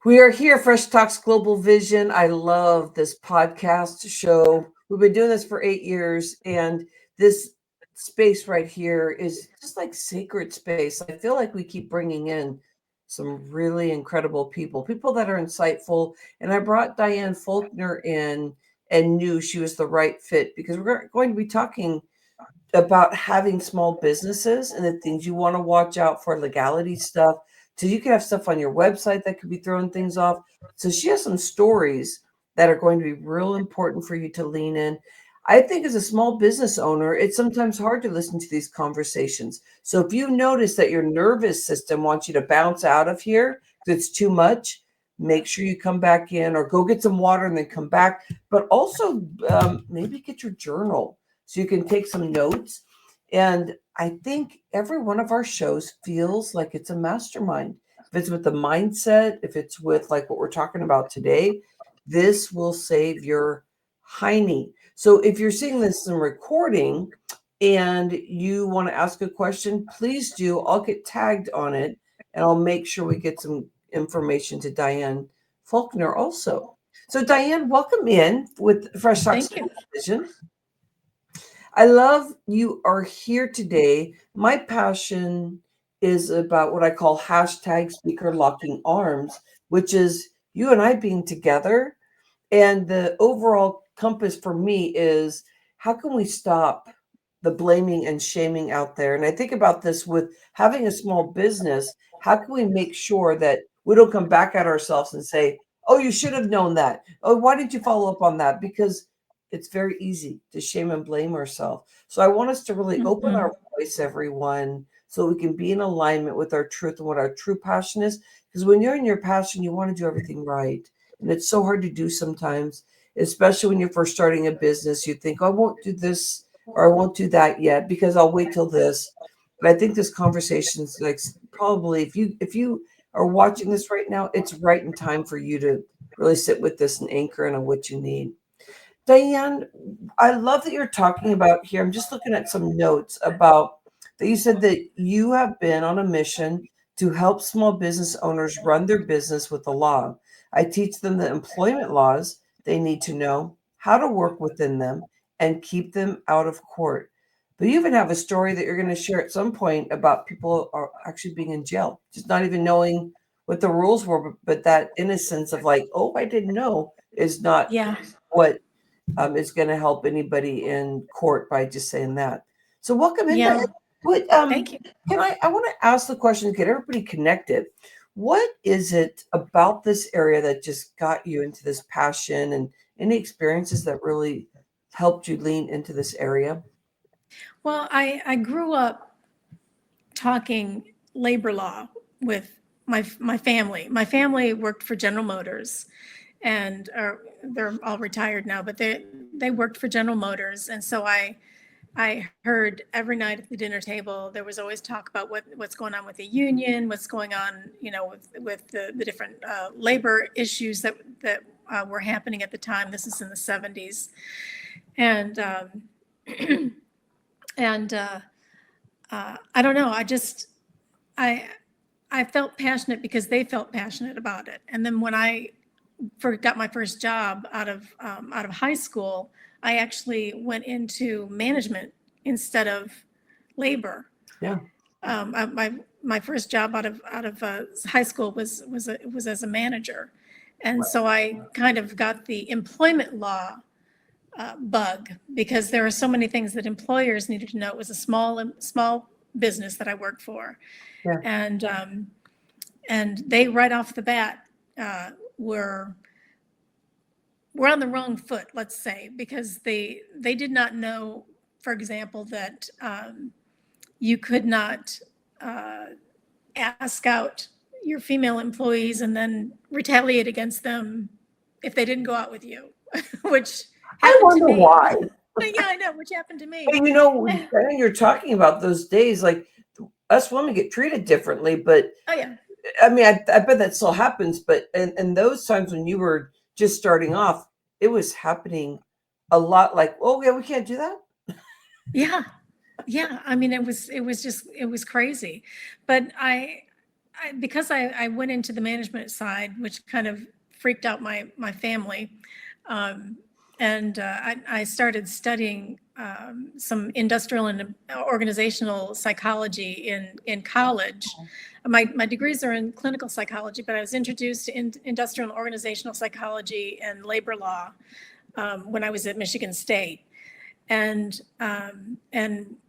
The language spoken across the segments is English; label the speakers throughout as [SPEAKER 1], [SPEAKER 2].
[SPEAKER 1] We are here, Fresh Talks Global Vision. I love this podcast show. We've been doing this for 8 years, and this space right here is just like sacred space. I feel like we keep bringing in some really incredible people that are insightful. And I brought Diane Faulkner in and knew she was the right fit because we're going to be talking about having small businesses and the things you want to watch out for, legality stuff. So you can have stuff on your website that could be throwing things off. So she has some stories that are going to be real important for you to lean in. I think as a small business owner, it's sometimes hard to listen to these conversations. So if you notice that your nervous system wants you to bounce out of here because it's too much, make sure you come back in or go get some water and then come back. But also maybe get your journal so you can take some notes. And I think every one of our shows feels like it's a mastermind. If it's with the mindset, if it's with like what we're talking about today, this will save your hiney. So if you're seeing this in recording and you want to ask a question, please do. I'll get tagged on it and I'll make sure we get some information to Diane Faulkner also. So Diane, welcome in with Fresh Talks
[SPEAKER 2] Thank you.
[SPEAKER 1] Vision. I love you are here today. My passion is about what I call hashtag speaker locking arms, which is you and I being together. And the overall compass for me is how can we stop the blaming and shaming out there? And I think about this with having a small business. How can we make sure that we don't come back at ourselves and say, oh, you should have known that. Oh, why didn't you follow up on that? Because it's very easy to shame and blame ourselves. So I want us to really open
[SPEAKER 2] Mhm.
[SPEAKER 1] our voice, everyone, so we can be in alignment with our truth and what our true passion is. Because when you're in your passion, you want to do everything right. And it's so hard to do sometimes, especially when you're first starting a business. You think, oh, I won't do this or I won't do that yet because I'll wait till this. But I think this conversation is like probably if you are watching this right now, it's right in time for you to really sit with this and anchor in on what you need. Diane, I love that you're talking about here. I'm just looking at some notes about that you said that you have been on a mission to help small business owners run their business with the law. I teach them the employment laws they need to know, how to work within them, and keep them out of court. But you even have a story that you're going to share at some point about people are actually being in jail, just not even knowing what the rules were, but that innocence of like, oh, I didn't know is not
[SPEAKER 2] Yeah.
[SPEAKER 1] what is going to help anybody in court by just saying that. So welcome in, Diane.
[SPEAKER 2] Yeah.
[SPEAKER 1] What
[SPEAKER 2] Thank you.
[SPEAKER 1] can I want to ask the question to get everybody connected. What is it about this area that just got you into this passion and any experiences that really helped you lean into this area?
[SPEAKER 2] Well, I grew up talking labor law with my family. My family worked for General Motors, and they're all retired now, but they worked for General Motors, and so I heard every night at the dinner table there was always talk about what's going on with the union, what's going on, with the different labor issues that were happening at the time. This is in the 70s, and and I don't know. I I felt passionate because they felt passionate about it. And then when I got my first job out of high school, I actually went into management instead of labor.
[SPEAKER 1] Yeah.
[SPEAKER 2] My first job out of high school was as a manager, and so I kind of got the employment law bug because there are so many things that employers needed to know. It was a small business that I worked for,
[SPEAKER 1] Yeah.
[SPEAKER 2] and they right off the bat uh, were were on the wrong foot, let's say, because they did not know, for example, that you could not uh, ask out your female employees and then retaliate against them if they didn't go out with you, which
[SPEAKER 1] I
[SPEAKER 2] happened to
[SPEAKER 1] wonder
[SPEAKER 2] me.
[SPEAKER 1] why.
[SPEAKER 2] Yeah, I know, which happened to me.
[SPEAKER 1] But Diane, you're talking about those days, like us women get treated differently, but
[SPEAKER 2] Oh yeah,
[SPEAKER 1] I mean, I bet that still happens, but in those times when you were just starting off, it was happening a lot like, oh, yeah, we can't do that.
[SPEAKER 2] yeah, yeah. I mean, it was crazy, but because I went into the management side, which kind of freaked out my family. And I started studying some industrial and organizational psychology in college. My degrees are in clinical psychology, but I was introduced to industrial and organizational psychology and labor law when I was at Michigan State, and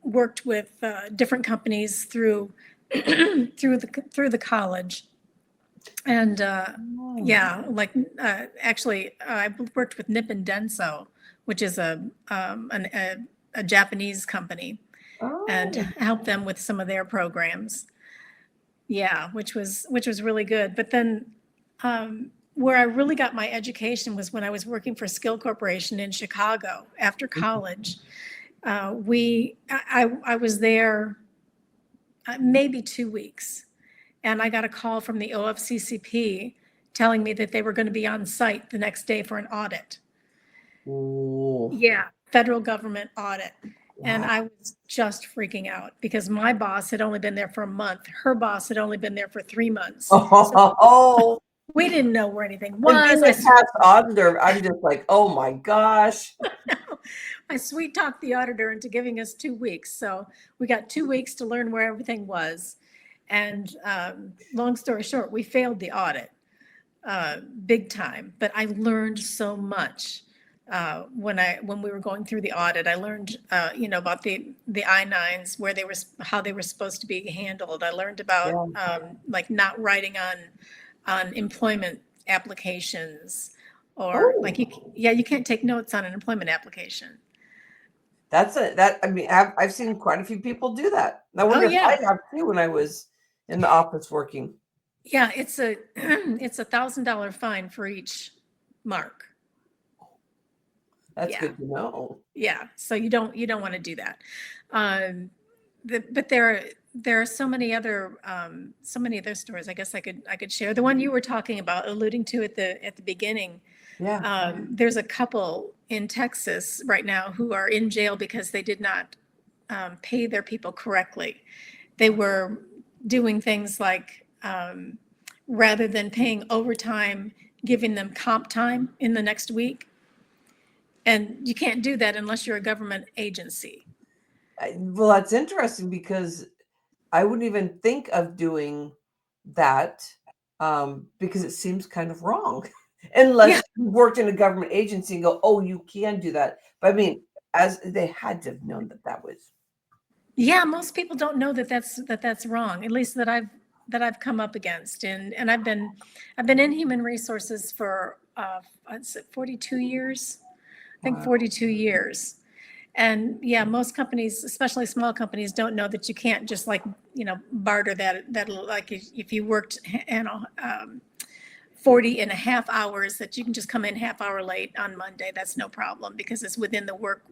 [SPEAKER 2] worked with different companies through through the college. And yeah, like actually, I worked with Nippon Denso, which is a Japanese company, and helped them with some of their programs. Yeah, which was really good. But then where I really got my education was when I was working for Skill Corporation in Chicago after college. I was there maybe 2 weeks. And I got a call from the OFCCP telling me that they were going to be on site the next day for an audit.
[SPEAKER 1] Ooh.
[SPEAKER 2] Yeah, federal government audit. Wow. And I was just freaking out because my boss had only been there for a month. Her boss had only been there for 3 months.
[SPEAKER 1] So
[SPEAKER 2] we didn't know where anything was.
[SPEAKER 1] And being a past auditor, I'm just like, oh my gosh.
[SPEAKER 2] I sweet talked the auditor into giving us 2 weeks. So we got 2 weeks to learn where everything was. And long story short, we failed the audit big time. But I learned so much when we were going through the audit. I learned about the I-9s, how they were supposed to be handled. I learned about like not writing on employment applications, or you can't take notes on an employment application.
[SPEAKER 1] I've seen quite a few people do that. I wonder if I have too when I was in the office working.
[SPEAKER 2] Yeah, it's a $1,000 fine for each mark.
[SPEAKER 1] That's good to know.
[SPEAKER 2] Yeah, so you don't want to do that. But there are so many other stories. I guess I could share. The one you were talking about, alluding to at the beginning.
[SPEAKER 1] Yeah.
[SPEAKER 2] There's a couple in Texas right now who are in jail because they did not pay their people correctly. They were doing things like rather than paying overtime, giving them comp time in the next week. And you can't do that unless you're a government agency.
[SPEAKER 1] Well, that's interesting because I wouldn't even think of doing that because it seems kind of wrong. Unless you worked in a government agency and go, oh, you can do that. But I mean, as they had to have known that was. Yeah,
[SPEAKER 2] most people don't know that's wrong. At least that I've come up against, and I've been in human resources for 42 years. I think 42 years. And yeah, most companies, especially small companies, don't know that you can't just barter that like if you worked 40 and a half hours, that you can just come in half hour late on Monday. That's no problem because it's within the work,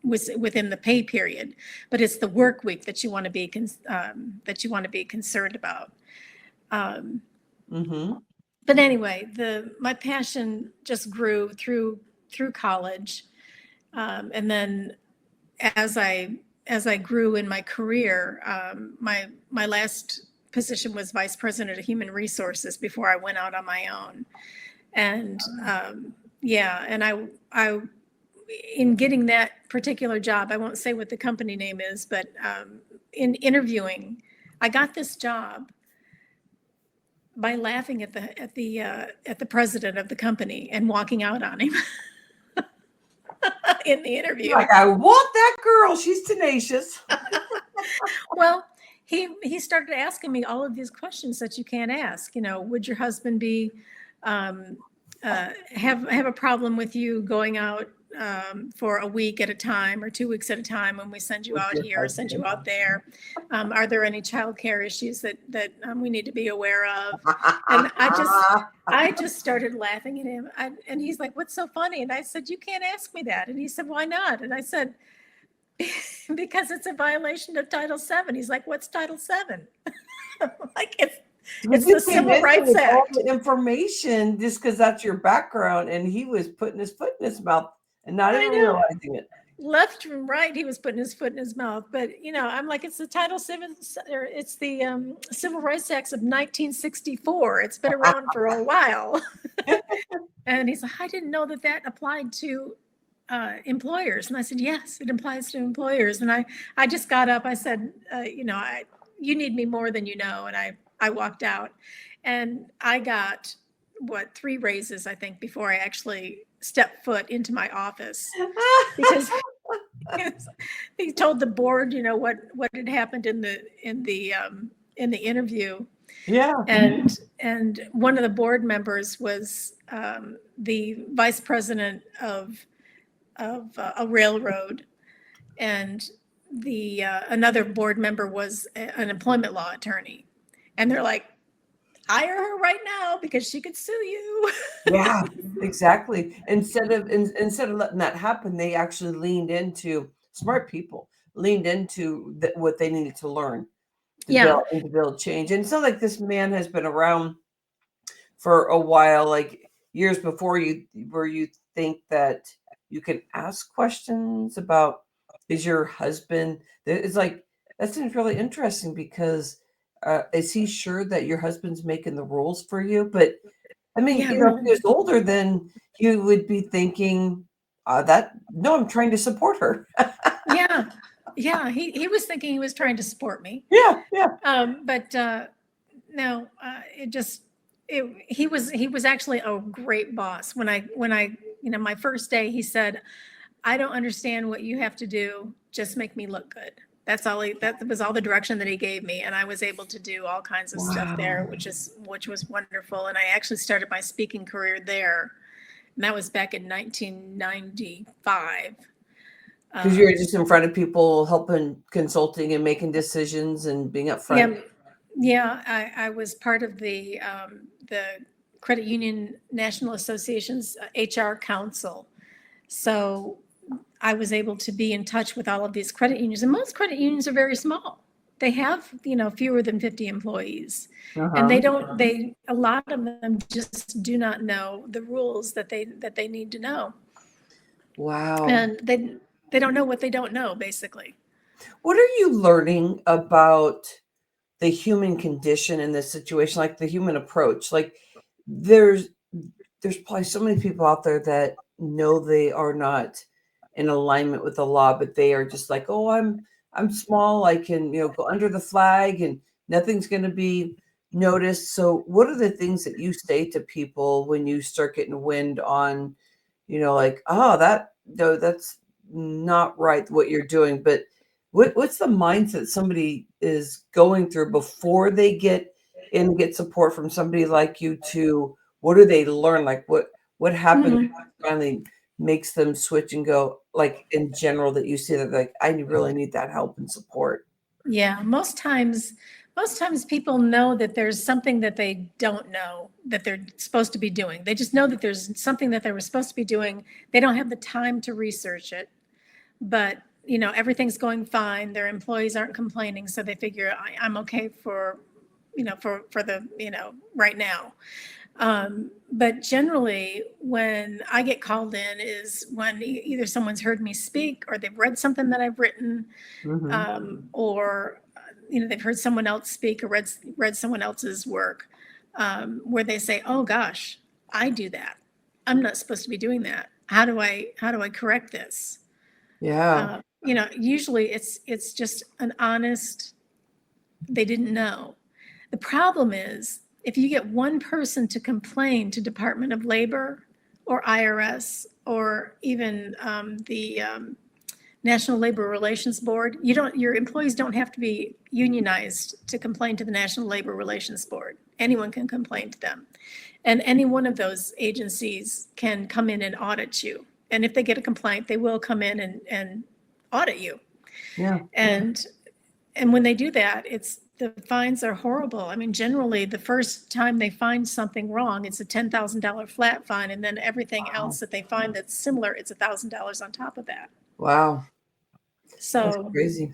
[SPEAKER 2] within the pay period. But it's the work week that you want to be concerned about. But anyway, my passion just grew through college, and then as I grew in my career, my last position was vice president of human resources before I went out on my own. And and I in getting that particular job, I won't say what the company name is, but in interviewing, I got this job by laughing at the president of the company and walking out on him in the interview.
[SPEAKER 1] Like, I want that girl. She's tenacious.
[SPEAKER 2] Well, he started asking me all of these questions that you can't ask. Would your husband be have a problem with you going out for a week at a time or 2 weeks at a time when we send you out here or send you out there? Are there any childcare issues that we need to be aware of? And I just started laughing at him. And he's like, "What's so funny?" And I said, "You can't ask me that." And he said, "Why not?" And I said, "Because it's a violation of Title VII." He's like, "What's Title VII?" Like it's the Civil Rights Act.
[SPEAKER 1] All the information just because that's your background, and he was putting his foot in his mouth and not even realizing it.
[SPEAKER 2] left and right, he was putting his foot in his mouth. But I'm like, it's the Title Seven, or it's the Civil Rights Act of 1964. It's been around for a while. And he's like, I didn't know that applied to employers. And I said, yes, it applies to employers. And I just got up. I said, you need me more than you know. And I walked out, and I got 3 raises, I think, before I actually stepped foot into my office, because he told the board, what had happened in the interview.
[SPEAKER 1] Yeah.
[SPEAKER 2] And one of the board members was the vice president of a railroad, and the another board member was an employment law attorney, and they're like, hire her right now because she could sue you.
[SPEAKER 1] Yeah, exactly. Instead of letting that happen, they actually leaned into smart people, leaned into what they needed to learn to build change. And it's not like this man has been around for a while, like years before you, where you think that you can ask questions about, is your husband, it's like, that seems really interesting, because is he sure that your husband's making the rules for you? But I mean,
[SPEAKER 2] Yeah,
[SPEAKER 1] if
[SPEAKER 2] really.
[SPEAKER 1] he was older, then you would be thinking no, I'm trying to support her.
[SPEAKER 2] Yeah. He was thinking he was trying to support me.
[SPEAKER 1] Yeah.
[SPEAKER 2] But no, he was actually a great boss. When I my first day, he said, I don't understand what you have to do. Just make me look good. That was all the direction that he gave me. And I was able to do all kinds of stuff there, which was wonderful. And I actually started my speaking career there. And that was back in 1995.
[SPEAKER 1] Because you're just in front of people, helping, consulting, and making decisions, and being up front.
[SPEAKER 2] Yeah. I was part of the Credit Union National Association's HR Council. So I was able to be in touch with all of these credit unions, and most credit unions are very small. They have, fewer than 50 employees, and a lot of them just do not know the rules that they need to know.
[SPEAKER 1] Wow.
[SPEAKER 2] And they don't know what they don't know, basically.
[SPEAKER 1] What are you learning about the human condition in this situation, like the human approach? Like, there's probably so many people out there that know they are not in alignment with the law, but they are just like, oh, I'm small, I can go under the flag, and nothing's going to be noticed. So what are the things that you say to people when you start getting wind on, like, oh, that's not right what you're doing? But what's the mindset somebody is going through before they get in and get support from somebody like you? To what do they learn? Like, what happens finally makes them switch and go, like, in general, that you see that, like, I really need that help and support?
[SPEAKER 2] Yeah, most times people know that there's something that they don't know that they're supposed to be doing. They just know that there's something that they were supposed to be doing. They don't have the time to research it, but everything's going fine. Their employees aren't complaining, so they figure I'm okay for the right now. But generally, when I get called in is when either someone's heard me speak, or they've read something that I've written, or they've heard someone else speak, or read someone else's work, where they say, "Oh gosh, I do that. I'm not supposed to be doing that. How do I correct this?"
[SPEAKER 1] Yeah.
[SPEAKER 2] Usually it's just an honest, they didn't know. The problem is, if you get one person to complain to Department of Labor or IRS, or even the National Labor Relations Board, your employees don't have to be unionized to complain to the National Labor Relations Board. Anyone can complain to them. And any one of those agencies can come in and audit you. And if they get a complaint, they will come in and audit you.
[SPEAKER 1] Yeah.
[SPEAKER 2] And when they do that, the fines are horrible. I mean, generally, the first time they find something wrong, it's a $10,000 flat fine, and then everything else that they find that's similar, it's $1,000 on top of that.
[SPEAKER 1] Wow.
[SPEAKER 2] So
[SPEAKER 1] that's crazy.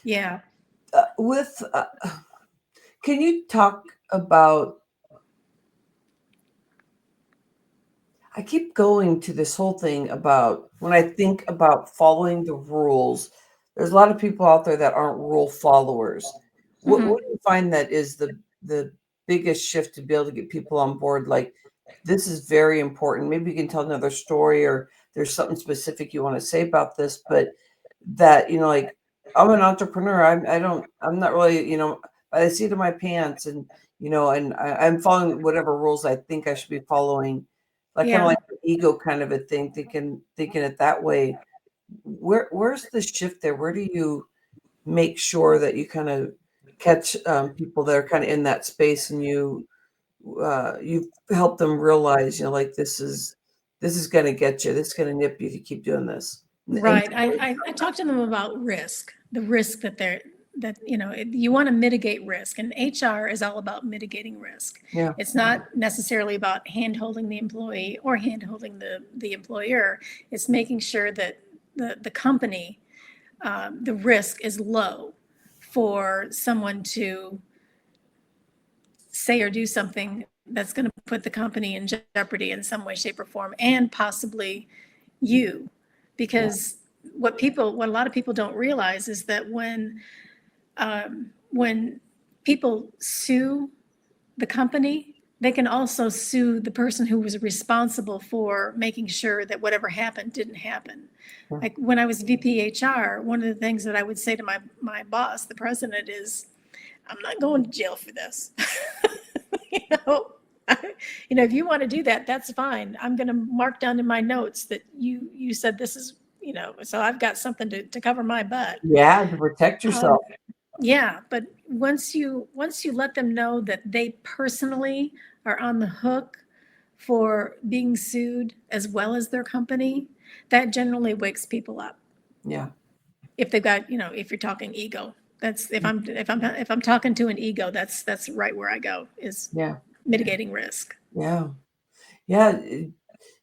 [SPEAKER 2] Yeah.
[SPEAKER 1] Can you talk about, I keep going to this whole thing about when I think about following the rules, there's a lot of people out there that aren't rule followers. What
[SPEAKER 2] Mhm.
[SPEAKER 1] do you find that is the biggest shift to be able to get people on board? Like, this is very important. Maybe you can tell another story or there's something specific you want to say about this, but that, like I'm an entrepreneur. I'm not really, by the seat of my pants and and I'm following whatever rules I think I should be following, like kind of
[SPEAKER 2] Yeah.
[SPEAKER 1] like an ego kind of a thing, thinking it that way. Where's the shift there? Where do you make sure that you kind of catch people that are kind of in that space and you help them realize, like this is going to get you. This is going to nip you if you keep doing this. And
[SPEAKER 2] Right. I talked to them about risk, the risk that you want to mitigate risk, and HR is all about mitigating risk.
[SPEAKER 1] yeah,
[SPEAKER 2] It's not necessarily about hand-holding the employee or hand-holding the employer. It's making sure that the company, the risk is low for someone to say or do something that's going to put the company in jeopardy in some way, shape, or form, and possibly you.
[SPEAKER 1] yeah,
[SPEAKER 2] Because what a lot of people don't realize is that when people sue the company, they can also sue the person who was responsible for making sure that whatever happened didn't happen.
[SPEAKER 1] yeah.
[SPEAKER 2] Like when I was VP HR, one of the things that I would say to my boss, the president, is, I'm not going to jail for this. you know, if you want to do that, that's fine. I'm going to mark down in my notes that you said this is, so I've got something to cover my butt.
[SPEAKER 1] Yeah, to protect
[SPEAKER 2] Um,
[SPEAKER 1] yourself.
[SPEAKER 2] yeah, but once you let them know that they personally are on the hook for being sued as well as their company, that generally wakes people up.
[SPEAKER 1] Yeah,
[SPEAKER 2] If they've got, if you're talking ego, that's if I'm talking to an ego, that's right where I go, is
[SPEAKER 1] yeah,
[SPEAKER 2] mitigating risk.
[SPEAKER 1] yeah, yeah.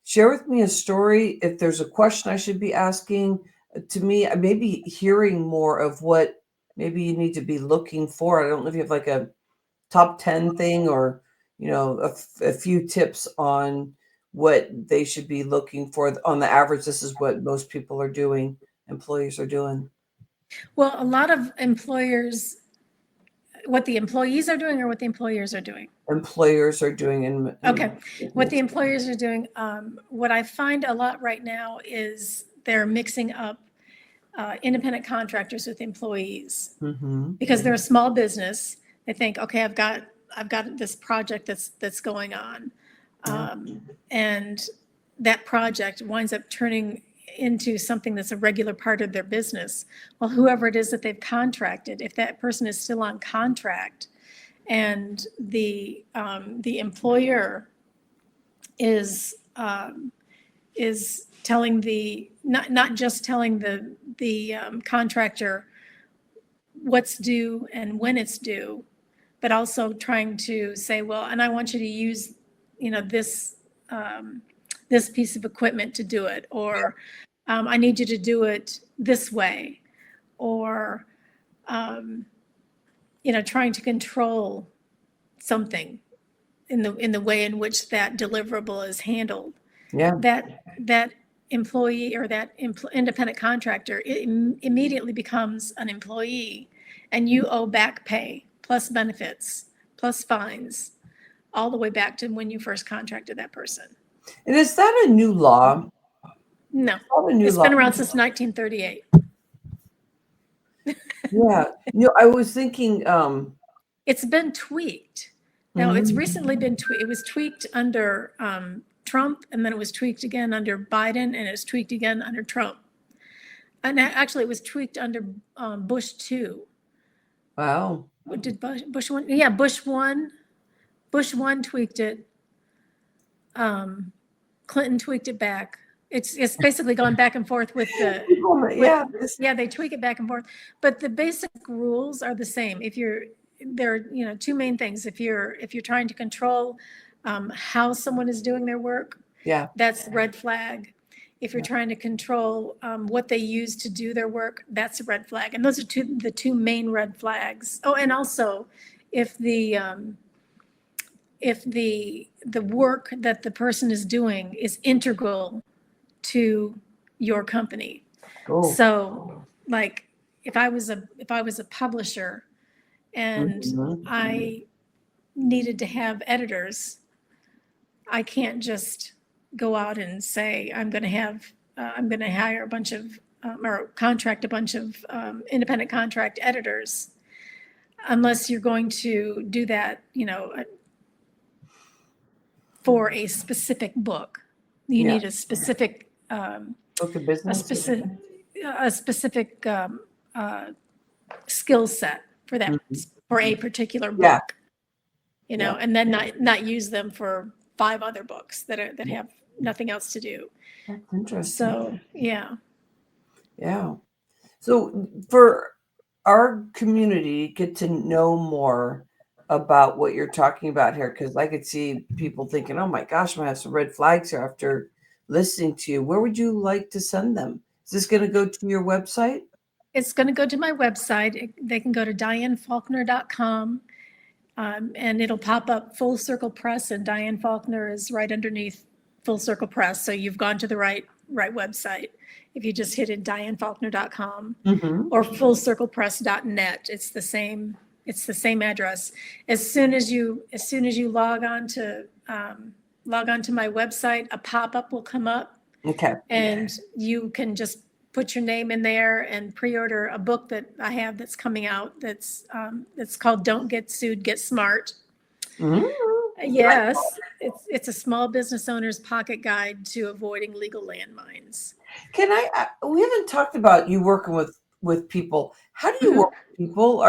[SPEAKER 1] Share with me a story if there's a question I should be asking. To me, maybe hearing more of what maybe you need to be looking for. I don't know if you have like a top 10 thing or, a few tips on what they should be looking for. On the average, this is what most people are doing, employees are doing.
[SPEAKER 2] Well, a lot of employers, what the employees are doing or what the employers are doing.
[SPEAKER 1] Employers are doing
[SPEAKER 2] Okay, what the employers are doing, what I find a lot right now is they're mixing up independent contractors with employees,
[SPEAKER 1] mm-hmm.
[SPEAKER 2] because they're a small business. They think, okay, I've got this project that's going on,
[SPEAKER 1] Yeah,
[SPEAKER 2] and that project winds up turning into something that's a regular part of their business. Well, whoever it is that they've contracted, if that person is still on contract, and the employer is telling not just telling the contractor what's due and when it's due, but also trying to say, well, and I want you to use, this this piece of equipment to do it, or I need you to do it this way, or trying to control something in the way in which that deliverable is handled.
[SPEAKER 1] yeah,
[SPEAKER 2] That employee or that independent contractor immediately becomes an employee, and you owe back pay plus benefits plus fines all the way back to when you first contracted that person.
[SPEAKER 1] and is that a new law?
[SPEAKER 2] No,
[SPEAKER 1] Not a new
[SPEAKER 2] it's
[SPEAKER 1] law.
[SPEAKER 2] been around since 1938.
[SPEAKER 1] Yeah, I was thinking,
[SPEAKER 2] It's been tweaked. Now, it's
[SPEAKER 1] mhm.
[SPEAKER 2] recently been tweaked. It was tweaked under Trump, and then it was tweaked again under Biden, and it's tweaked again under Trump. And actually, it was tweaked under Bush too.
[SPEAKER 1] Wow,
[SPEAKER 2] Did Bush one? Yeah, Bush one. Bush one tweaked it. Clinton tweaked it back. It's basically gone back and forth with the with
[SPEAKER 1] yeah,
[SPEAKER 2] yeah, they tweak it back and forth, but the basic rules are the same. If you're there are, two main things. If you're trying to control how someone is doing their work,
[SPEAKER 1] yeah,
[SPEAKER 2] that's red flag. If you're trying to control what they use to do their work, that's a red flag. And those are the two main red flags. Oh, and also if if the work that the person is doing is integral to your company.
[SPEAKER 1] Oh.
[SPEAKER 2] So like if I was a publisher and I needed to have editors, I can't just go out and say I'm going to hire a bunch of or contract a bunch of independent contract editors, unless you're going to do that, for a specific book. You need a specific
[SPEAKER 1] book of business,
[SPEAKER 2] a specific skill set for that, for a particular book. And then not use them for 5 other books that have nothing else to do.
[SPEAKER 1] That's interesting.
[SPEAKER 2] So yeah.
[SPEAKER 1] So for our community, get to know more about what you're talking about here, because I could see people thinking, oh my gosh, I'm gonna have some red flags here after listening to you. Where would you like to send them? Is this going to go to your website?
[SPEAKER 2] It's going to go to my website. They can go to dianefaulkner.com. And it'll pop up Full Circle Press, and Diane Faulkner is right underneath Full Circle Press. So you've gone to the right website. If you just hit in dianefaulkner.com or fullcirclepress.net, it's the same address. As soon as you log on to my website, a pop-up will come up.
[SPEAKER 1] Okay.
[SPEAKER 2] And you can just put your name in there and pre-order a book that I have that's coming out. That's called "Don't Get Sued, Get Smart." Yes, it's a small business owner's pocket guide to avoiding legal landmines.
[SPEAKER 1] Can we haven't talked about you working with people. How do you work with people?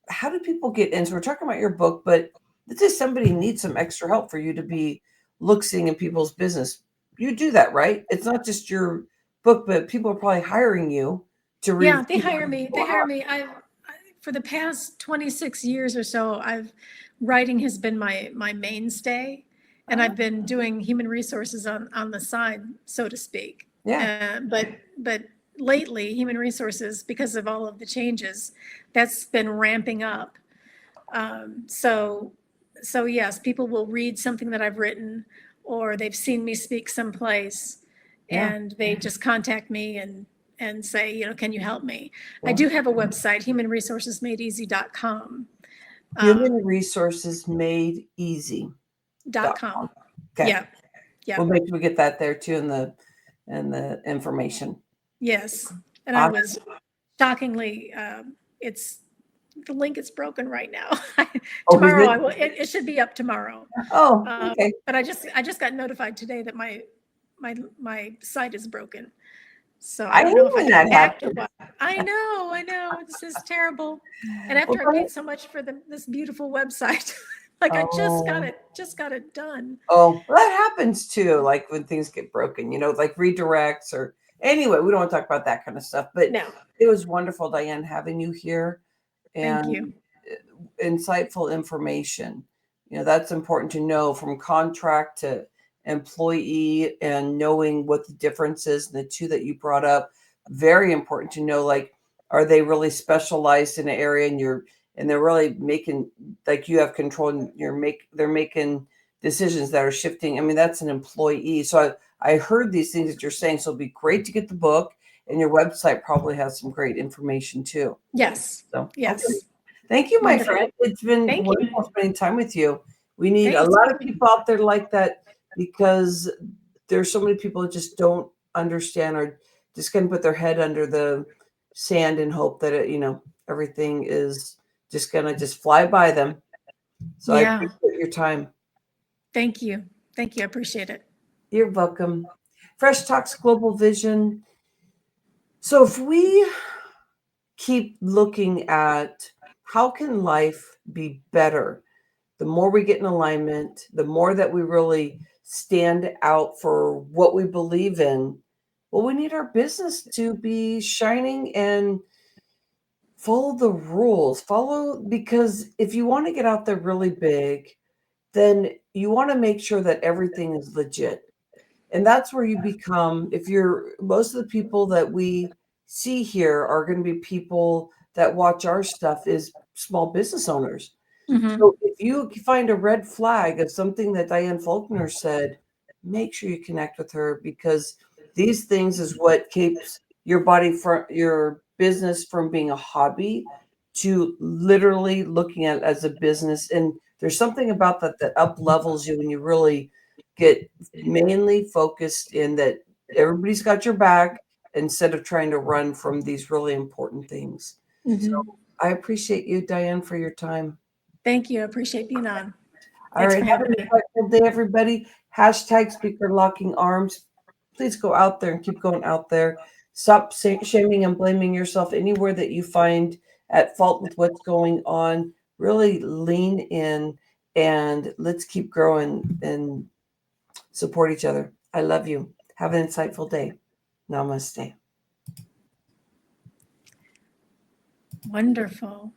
[SPEAKER 1] How do people get in? So we're talking about your book, but let's say somebody needs some extra help for you to be looking in people's business. You do that, right? It's not just your book, but people are probably hiring you to read.
[SPEAKER 2] Yeah, they hire me. I for the past 26 years or so, writing has been my mainstay, and I've been doing human resources on the side, so to speak.
[SPEAKER 1] Yeah.
[SPEAKER 2] But lately, human resources, because of all of the changes, that's been ramping up. So yes, people will read something that I've written, or they've seen me speak someplace, and they just contact me and say, can you help me? I do have a website, humanresourcesmadeeasy.com.
[SPEAKER 1] Humanresourcesmadeeasy.com. Okay.
[SPEAKER 2] Yeah.
[SPEAKER 1] We'll make sure we get that there too in the information.
[SPEAKER 2] Yes. And I was shockingly, the link is broken right now. Tomorrow it should be up tomorrow.
[SPEAKER 1] Oh, okay.
[SPEAKER 2] But I just got notified today that my site is broken. So I don't know if I can back to what. I know. This is terrible. And after I paid so much for this beautiful website, like I just got it done.
[SPEAKER 1] Oh, well, that happens too. Like when things get broken, like redirects or anyway, we don't want to talk about that kind of stuff. But
[SPEAKER 2] no.
[SPEAKER 1] It was wonderful, Diane, having you here. And
[SPEAKER 2] thank you.
[SPEAKER 1] Insightful information. That's important to know, from contract to employee, and knowing what the difference is. And the two that you brought up, very important to know, like, are they really specialized in an area and they're really making, like, you have control and they're making decisions that are shifting. I mean, that's an employee. So I heard these things that you're saying. So it'd be great to get the book, and your website probably has some great information too.
[SPEAKER 2] Yes.
[SPEAKER 1] So
[SPEAKER 2] yes.
[SPEAKER 1] Okay. Thank you, my friend. It's been wonderful spending time with you. We need a lot of people out there like that, because there's so many people that just don't understand, or just going to put their head under the sand and hope that everything is just going to just fly by them. So I appreciate your time.
[SPEAKER 2] Thank you. I appreciate it.
[SPEAKER 1] You're welcome. Fresh Talks Global Vision. So if we keep looking at how can life be better, the more we get in alignment, the more that we really stand out for what we believe in, well, we need our business to be shining and follow the rules. Because if you want to get out there really big, then you want to make sure that everything is legit. And that's where you become, most of the people that we see here are going to be people that watch our stuff is small business owners.
[SPEAKER 2] Mhm.
[SPEAKER 1] So if you find a red flag of something that Diane Faulkner said, make sure you connect with her, because these things is what keeps your body from your business from being a hobby to literally looking at it as a business. And there's something about that that up levels you when you really get mainly focused in that everybody's got your back instead of trying to run from these really important things. So
[SPEAKER 2] Mhm.
[SPEAKER 1] I appreciate you, Diane, for your time.
[SPEAKER 2] Thank you. I appreciate being on.
[SPEAKER 1] All
[SPEAKER 2] Thanks
[SPEAKER 1] right.
[SPEAKER 2] for
[SPEAKER 1] Have
[SPEAKER 2] having
[SPEAKER 1] an
[SPEAKER 2] me.
[SPEAKER 1] insightful day, everybody. Hashtag speaker locking arms. Please go out there and keep going out there. Stop shaming and blaming yourself anywhere that you find at fault with what's going on. Really lean in and let's keep growing and support each other. I love you. Have an insightful day. Namaste.
[SPEAKER 2] Wonderful.